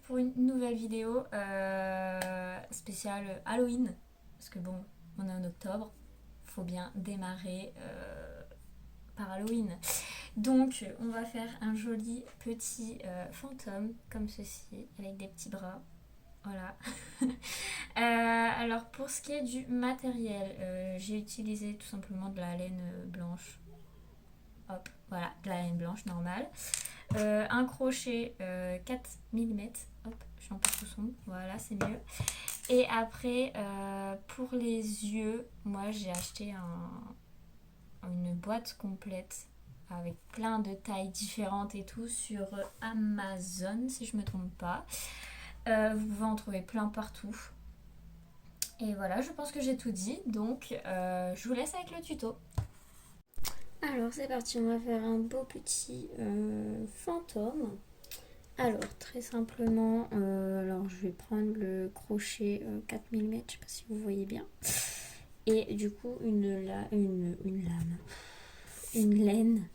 pour une nouvelle vidéo spéciale Halloween. Parce que bon, on est en octobre, faut bien démarrer par Halloween. Donc on va faire un joli petit fantôme comme ceci, avec des petits bras. Voilà. Alors pour ce qui est du matériel, j'ai utilisé tout simplement de la laine blanche. Hop, voilà, de la laine blanche normale. Un crochet 4 mm. Hop, je suis un peu trop sombre. Voilà, c'est mieux. Et après, pour les yeux, moi j'ai acheté une boîte complète avec plein de tailles différentes et tout sur Amazon, si je me trompe pas. Vous pouvez en trouver plein partout. Et voilà, je pense que j'ai tout dit. Donc, je vous laisse avec le tuto. Alors, c'est parti, on va faire un beau petit fantôme. Alors, très simplement, alors je vais prendre le crochet 4 mm, je sais pas si vous voyez bien. Et du coup, une lame, une laine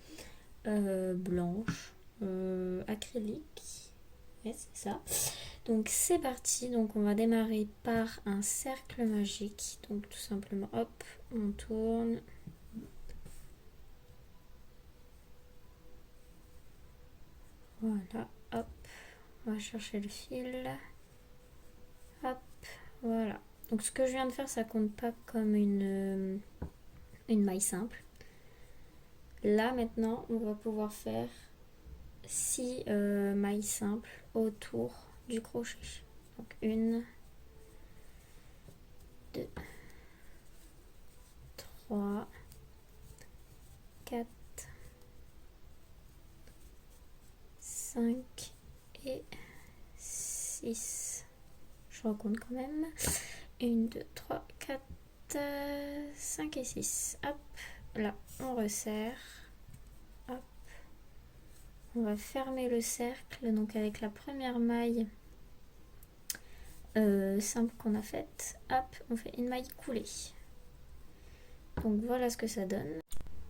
blanche, acrylique. Ouais, c'est ça. Donc, c'est parti. Donc, on va démarrer par un cercle magique. Donc, tout simplement, hop, on tourne. Voilà, hop, on va chercher le fil. Hop, voilà. Donc ce que je viens de faire, ça compte pas comme une maille simple. Là maintenant, on va pouvoir faire 6 mailles simples autour du crochet. Donc 1, 2, 3, 4, 5 et 6. Je recompte quand même. 1, 2, 3, 4, 5 et 6. Hop, là, on resserre. Hop. On va fermer le cercle, donc avec la première maille simple qu'on a faite. Hop, on fait une maille coulée. Donc voilà ce que ça donne.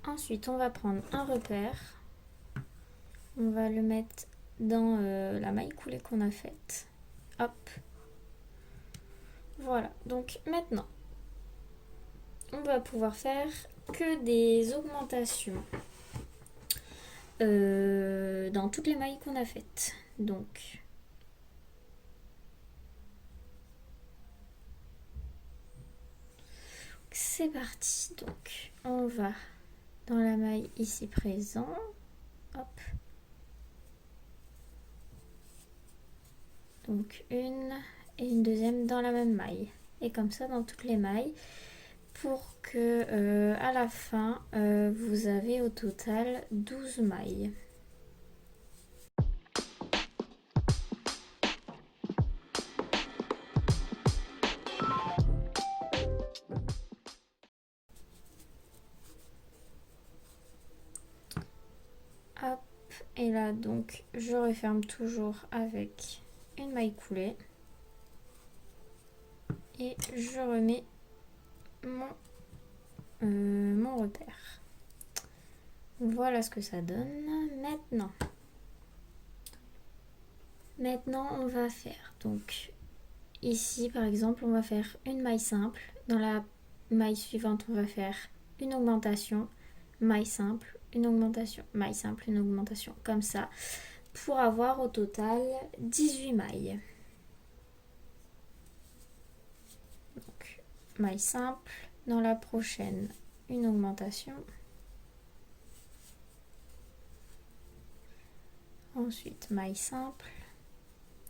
Ensuite, on va prendre un repère. On va le mettre dans la maille coulée qu'on a faite. Hop. Voilà, donc maintenant, on va pouvoir faire que des augmentations dans toutes les mailles qu'on a faites. Donc, c'est parti. Donc, on va dans la maille ici présent. Hop. Donc une et une deuxième dans la même maille. Et comme ça dans toutes les mailles. Pour que à la fin, vous avez au total 12 mailles. Hop. Et là donc je referme toujours avec une maille coulée. Et je remets mon repère. Voilà ce que ça donne. Maintenant on va faire donc ici par exemple on va faire une maille simple. Dans la maille suivante on va faire une augmentation, maille simple, une augmentation, maille simple, une augmentation, comme ça, pour avoir au total 18 mailles. Donc maille simple, dans la prochaine une augmentation, ensuite maille simple,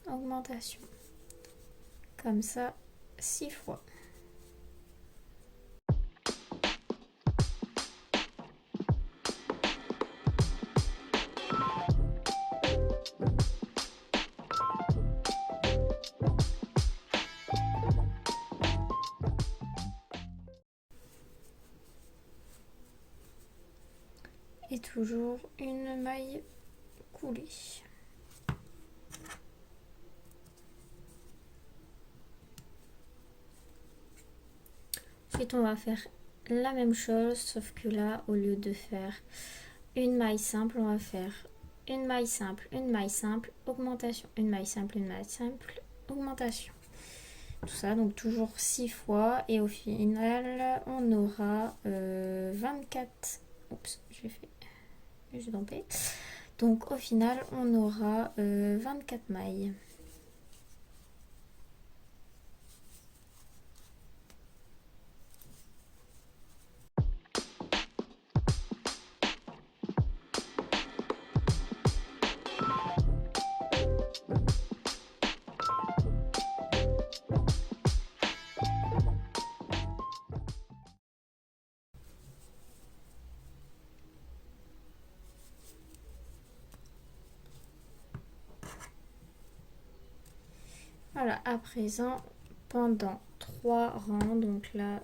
augmentation, comme ça 6 fois. Et toujours une maille coulée. Ensuite on va faire la même chose, sauf que là au lieu de faire une maille simple, on va faire une maille simple, augmentation, une maille simple, augmentation. Tout ça, donc toujours 6 fois. Et au final, on aura 24. Oups, j'ai trompé. Donc au final, on aura 24 mailles. Voilà, à présent, pendant 3 rangs, donc là,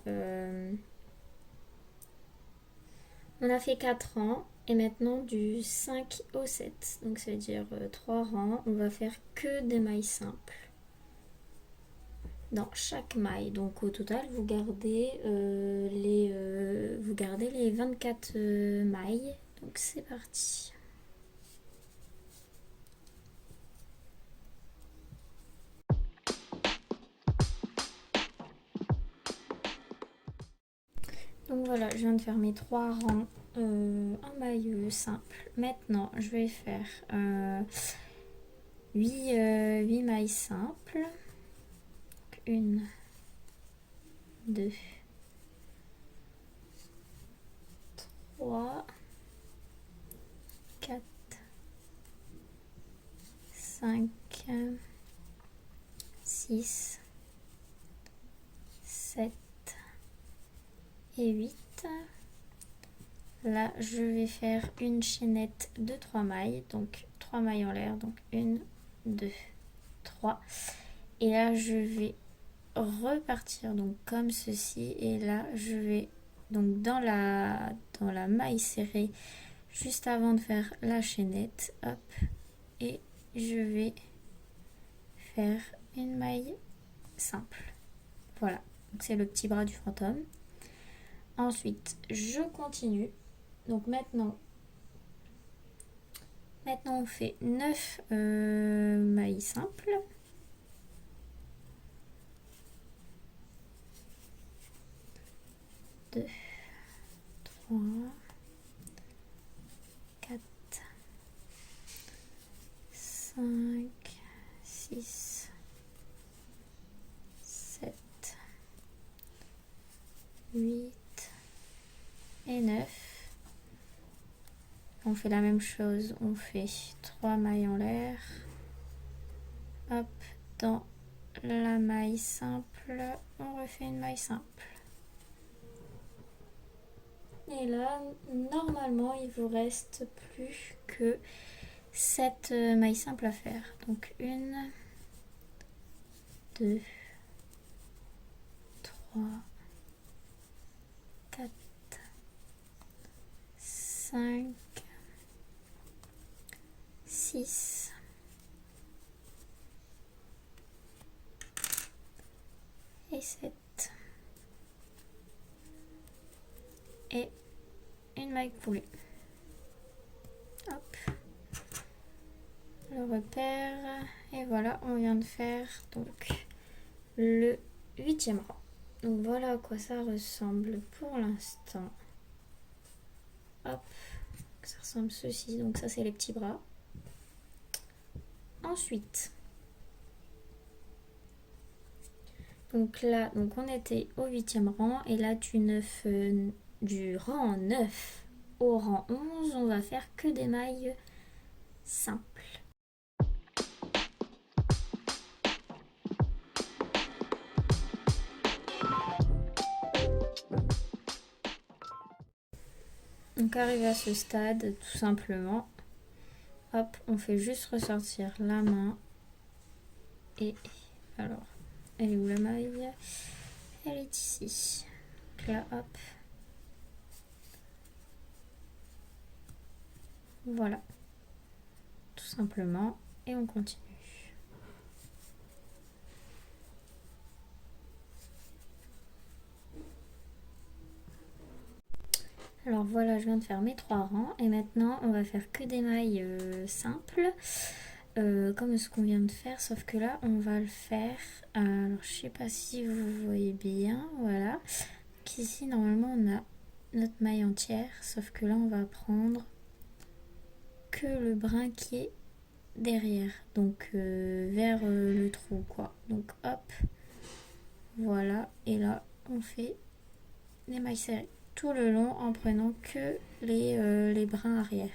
on a fait 4 rangs, et maintenant du 5 au 7, donc ça veut dire 3 rangs, on va faire que des mailles simples dans chaque maille. Donc au total, vous gardez les 24 mailles, donc c'est parti. Donc voilà, je viens de faire mes 3 rangs en maille simple. Maintenant, je vais faire 8 mailles simples. 1, 2, 3, 4, 5, 6, 7 et 8. Là, je vais faire une chaînette de 3 mailles, donc 3 mailles en l'air, donc 1, 2, 3. Et là, je vais repartir donc comme ceci. Et là, je vais donc dans la maille serrée, juste avant de faire la chaînette, hop, et je vais faire une maille simple. Voilà, donc c'est le petit bras du fantôme. Ensuite, je continue. Donc maintenant on fait 9 mailles simples. 2, 3, 4, 5, 6, 7, 8 et 9. On fait la même chose, on fait 3 mailles en l'air. Hop, dans la maille simple, on refait une maille simple. Et là, normalement, il vous reste plus que 7 mailles simples à faire. Donc 1, 2, 3, 4, 5, 6, et 7. Et une maille coulée. Hop. Le repère. Et voilà, on vient de faire donc le 8e rang. Donc voilà à quoi ça ressemble pour l'instant. Hop. Ça ressemble ceci. Donc ça c'est les petits bras. Ensuite. Donc là, donc on était au 8e rang. Et là du rang 9 au rang 11, on va faire que des mailles simples. Donc arrivé à ce stade, tout simplement, hop, on fait juste ressortir la main. Et alors, elle est où la maille? Elle est ici. Donc là, hop. Voilà. Tout simplement. Et on continue. Alors voilà, je viens de faire mes 3 rangs et maintenant on va faire que des mailles simples comme ce qu'on vient de faire, sauf que là on va le faire, alors je sais pas si vous voyez bien, voilà. Donc ici normalement on a notre maille entière, sauf que là on va prendre que le brin qui est derrière, donc vers le trou quoi. Donc hop, voilà, et là on fait des mailles serrées tout le long en prenant que les brins arrière.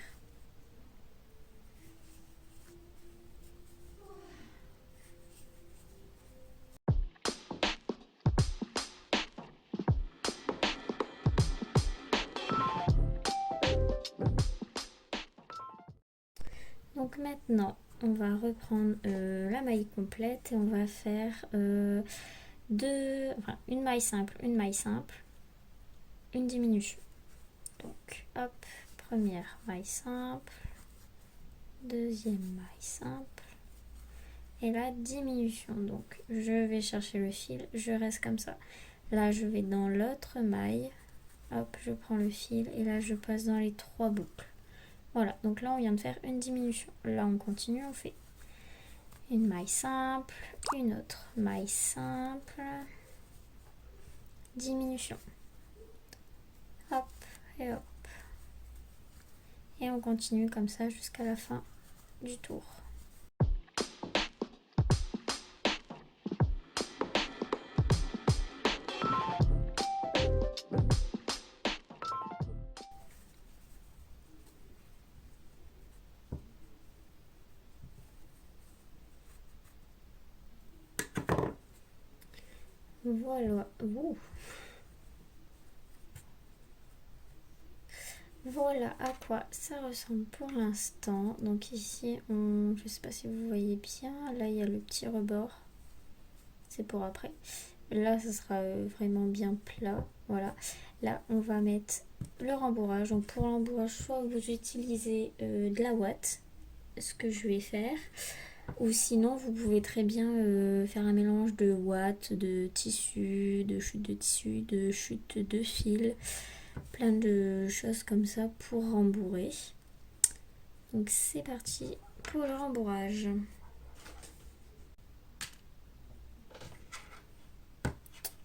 Donc maintenant on va reprendre la maille complète et on va faire une maille simple, une diminution. Donc hop, première maille simple, deuxième maille simple et la diminution. Donc je vais chercher le fil, je reste comme ça. Là je vais dans l'autre maille, hop, je prends le fil et là je passe dans les 3 boucles. Voilà, donc là on vient de faire une diminution. Là on continue, on fait une maille simple, une autre maille simple, diminution. Hop et hop. Et on continue comme ça jusqu'à la fin du tour. Voilà. Ouh. Voilà à quoi ça ressemble pour l'instant. Donc ici, je sais pas si vous voyez bien, là il y a le petit rebord. C'est pour après. Là, ce sera vraiment bien plat. Voilà. Là, on va mettre le rembourrage. Donc pour l'embourrage, soit vous utilisez de la ouate, ce que je vais faire. Ou sinon, vous pouvez très bien faire un mélange de ouate, de tissu, de chute de fil, plein de choses comme ça pour rembourrer. Donc c'est parti pour le rembourrage.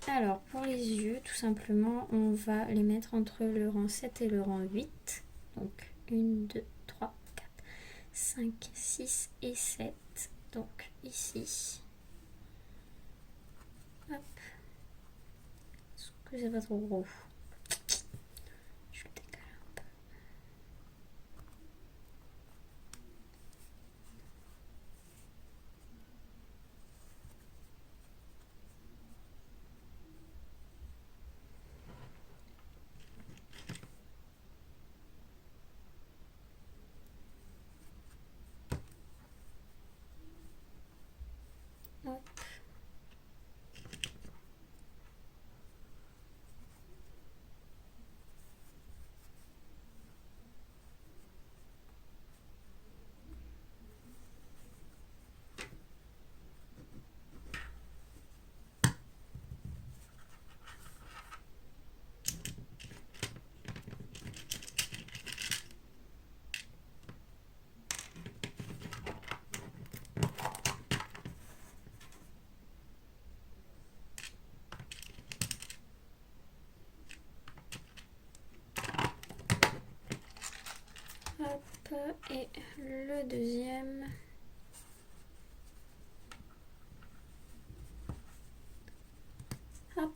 Alors pour les yeux, tout simplement, on va les mettre entre le rang 7 et le rang 8. Donc 1, 2, 3, 4, 5, 6 et 7. Donc ici. Hop. Est-ce que c'est pas trop gros? Je le décale un peu. Hop. Hop, et le deuxième. Hop.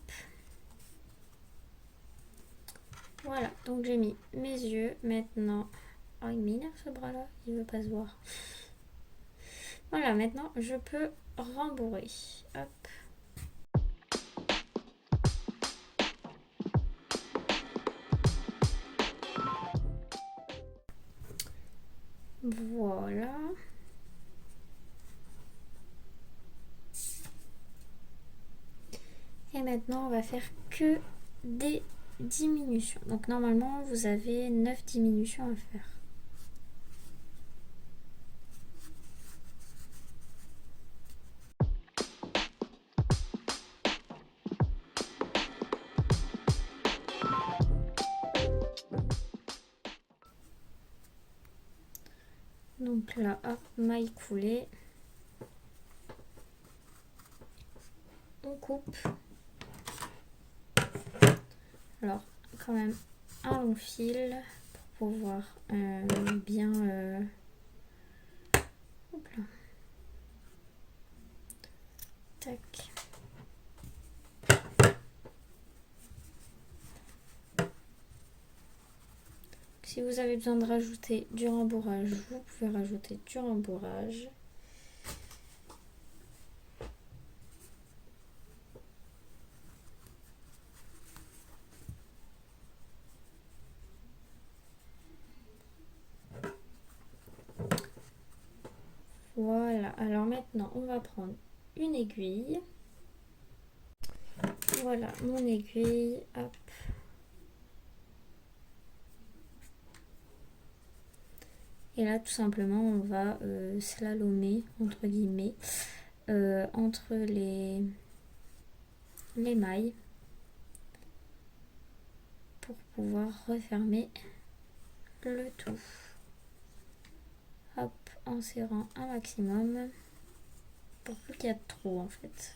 Voilà, donc j'ai mis mes yeux. Maintenant, oh il m'énerve ce bras là, il veut pas se voir. Voilà, maintenant je peux rembourrer. Hop. Voilà. Et maintenant, on va faire que des diminutions. Donc normalement, vous avez 9 diminutions à faire. Donc là, hop, maille coulée. On coupe. Alors, quand même un long fil pour pouvoir bien... hop là. Tac. Si vous avez besoin de rajouter du rembourrage, vous pouvez rajouter du rembourrage. Voilà, alors maintenant on va prendre une aiguille. Voilà mon aiguille, hop. Et là tout simplement on va slalomer entre guillemets entre les mailles pour pouvoir refermer le tout. Hop, en serrant un maximum pour plus qu'il y ait de trous en fait.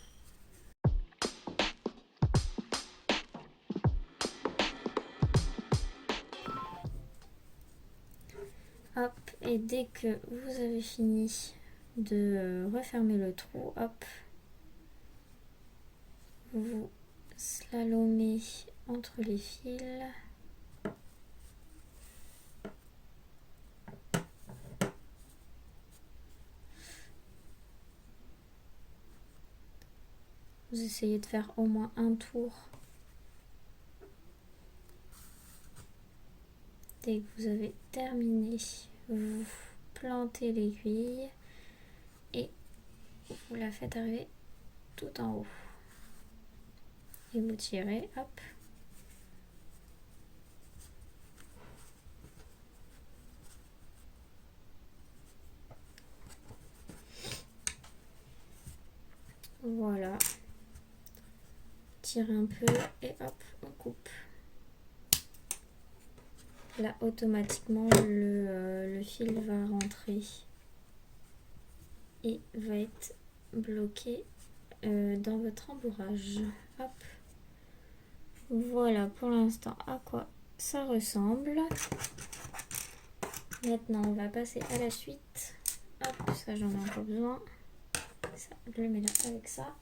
Hop, et dès que vous avez fini de refermer le trou, hop, vous slalomez entre les fils. Vous essayez de faire au moins un tour. Dès que vous avez terminé, vous plantez l'aiguille et vous la faites arriver tout en haut. Et vous tirez, hop. Voilà. Tirez un peu et hop, on coupe. Là, automatiquement, le fil va rentrer et va être bloqué dans votre embourrage. Hop. Voilà pour l'instant à quoi ça ressemble. Maintenant, on va passer à la suite. Hop, ça j'en ai encore besoin. Ça, je le mets là avec ça.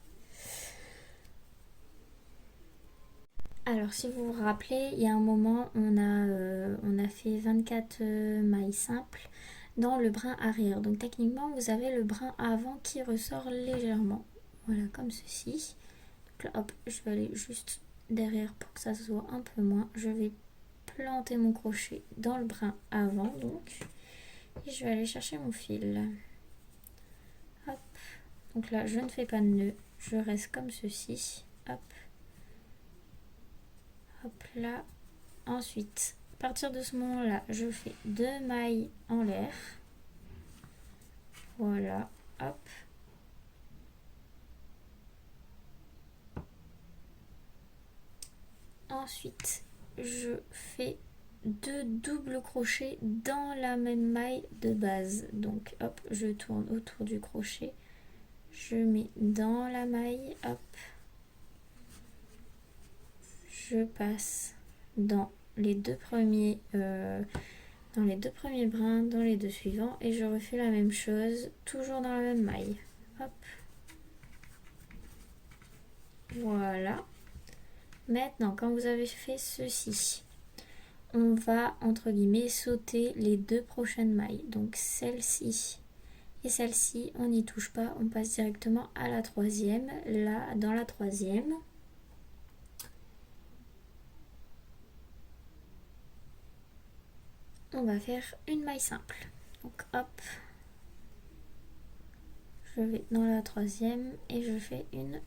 Alors, si vous vous rappelez, il y a un moment, on a fait 24 mailles simples dans le brin arrière. Donc, techniquement, vous avez le brin avant qui ressort légèrement. Voilà, comme ceci. Donc là, hop, je vais aller juste derrière pour que ça se voit un peu moins. Je vais planter mon crochet dans le brin avant, donc. Et je vais aller chercher mon fil. Hop. Donc là, je ne fais pas de nœud. Je reste comme ceci. Hop. Hop là. Ensuite, à partir de ce moment-là, je fais 2 mailles en l'air. Voilà. Hop. Ensuite, je fais 2 doubles crochets dans la même maille de base. Donc, hop, je tourne autour du crochet. Je mets dans la maille, hop. Je passe dans les deux premiers brins, dans les deux suivants, et je refais la même chose, toujours dans la même maille. Hop. Voilà. Maintenant, quand vous avez fait ceci, on va, entre guillemets, sauter les 2 prochaines mailles. Donc celle-ci et celle-ci, on n'y touche pas, on passe directement à la 3e. Là, dans la 3e, on va faire une maille simple. Donc hop, je vais dans la 3e et je fais une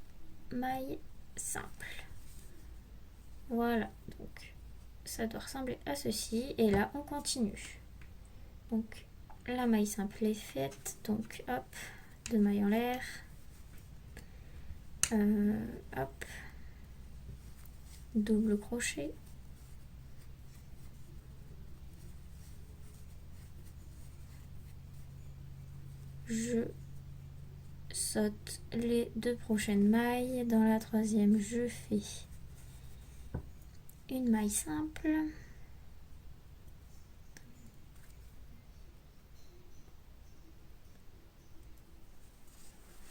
maille simple. Voilà, donc ça doit ressembler à ceci. Et là, on continue. Donc la maille simple est faite. Donc hop, 2 mailles en l'air. Hop, double crochet. je saute les 2 prochaines mailles. Dans la troisième, je fais une maille simple.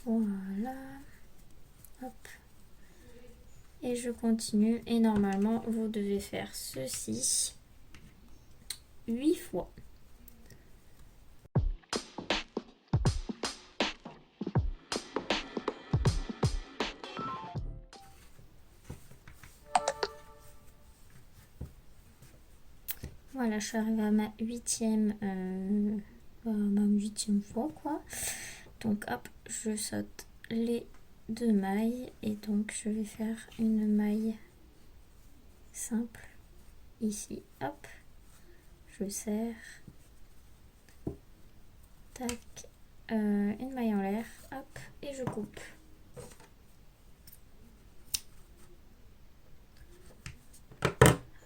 Voilà. Hop. Et je continue. Et normalement, vous devez faire ceci 8 fois. Voilà, je suis arrivée à ma huitième fois, quoi. Donc, hop, je saute les 2 mailles. Et donc, je vais faire une maille simple ici. Hop, je serre. Tac. Une maille en l'air. Hop, et je coupe.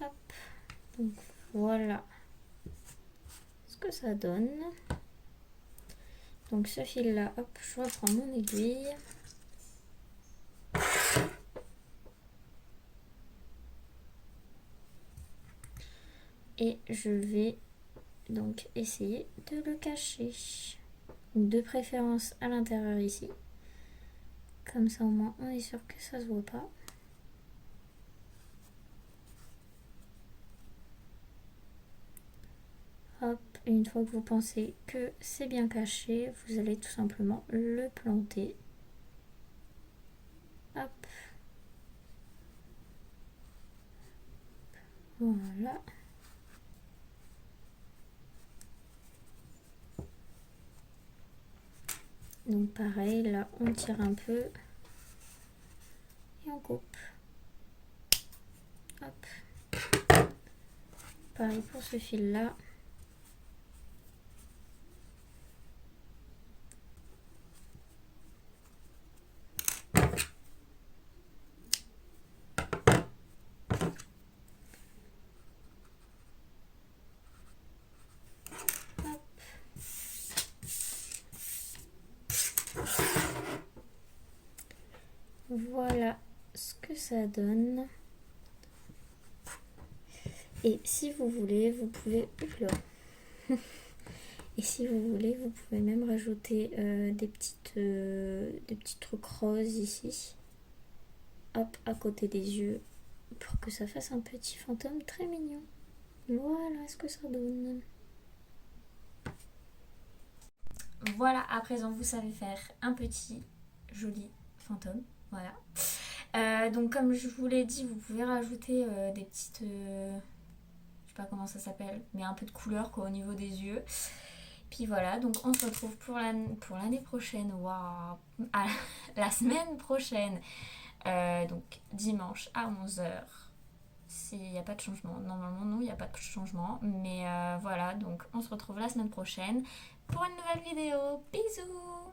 Hop. Donc, voilà ce que ça donne. Donc ce fil là, hop, je reprends mon aiguille. Et je vais donc essayer de le cacher. De préférence à l'intérieur ici. Comme ça au moins on est sûr que ça se voit pas. Hop, et une fois que vous pensez que c'est bien caché, vous allez tout simplement le planter. Hop. Voilà. Donc pareil, là on tire un peu et on coupe. Hop. Pareil pour ce fil là. Voilà ce que ça donne. Et si vous voulez, vous pouvez... Et si vous voulez, vous pouvez même rajouter des petits trucs roses ici. Hop, à côté des yeux. Pour que ça fasse un petit fantôme très mignon. Voilà ce que ça donne. Voilà, à présent vous savez faire un petit joli fantôme. Voilà. Donc comme je vous l'ai dit, vous pouvez rajouter des petites... je sais pas comment ça s'appelle, mais un peu de couleur quoi, au niveau des yeux. Puis voilà, donc on se retrouve pour l'année prochaine. Waouh, la semaine prochaine. Donc dimanche à 11h. S'il n'y a pas de changement. Normalement, non, il n'y a pas de changement. Mais voilà, donc on se retrouve la semaine prochaine pour une nouvelle vidéo. Bisous!